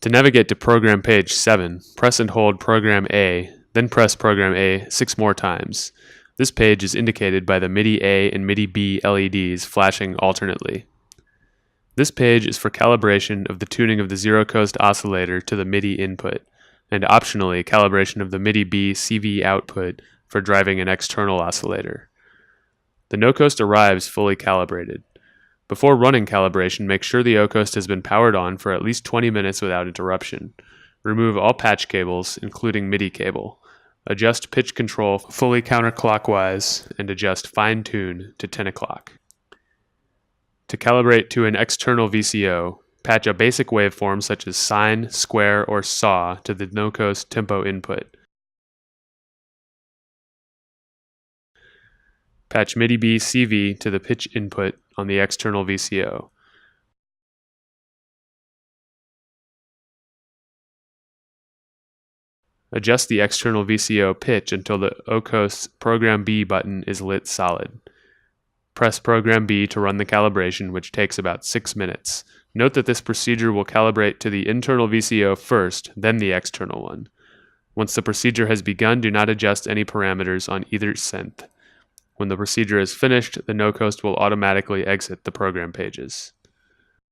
To navigate to program page 7, press and hold program A, then press program A 6 more times. This page is indicated by the MIDI A and MIDI B LEDs flashing alternately. This page is for calibration of the tuning of the zero-coast oscillator to the MIDI input, and optionally calibration of the MIDI B CV output for driving an external oscillator. The no-coast arrives fully calibrated. Before running calibration, make sure the O-coast has been powered on for at least 20 minutes without interruption. Remove all patch cables, including MIDI cable. Adjust pitch control fully counterclockwise and adjust fine tune to 10 o'clock. To calibrate to an external VCO, patch a basic waveform such as sine, square, or saw to the no-coast tempo input. Patch MIDI B CV to the pitch input on the external VCO. Adjust the external VCO pitch until the O-coast's Program B button is lit solid. Press Program B to run the calibration, which takes about 6 minutes. Note that this procedure will calibrate to the internal VCO first, then the external one. Once the procedure has begun, do not adjust any parameters on either synth. When the procedure is finished, the no-coast will automatically exit the program pages.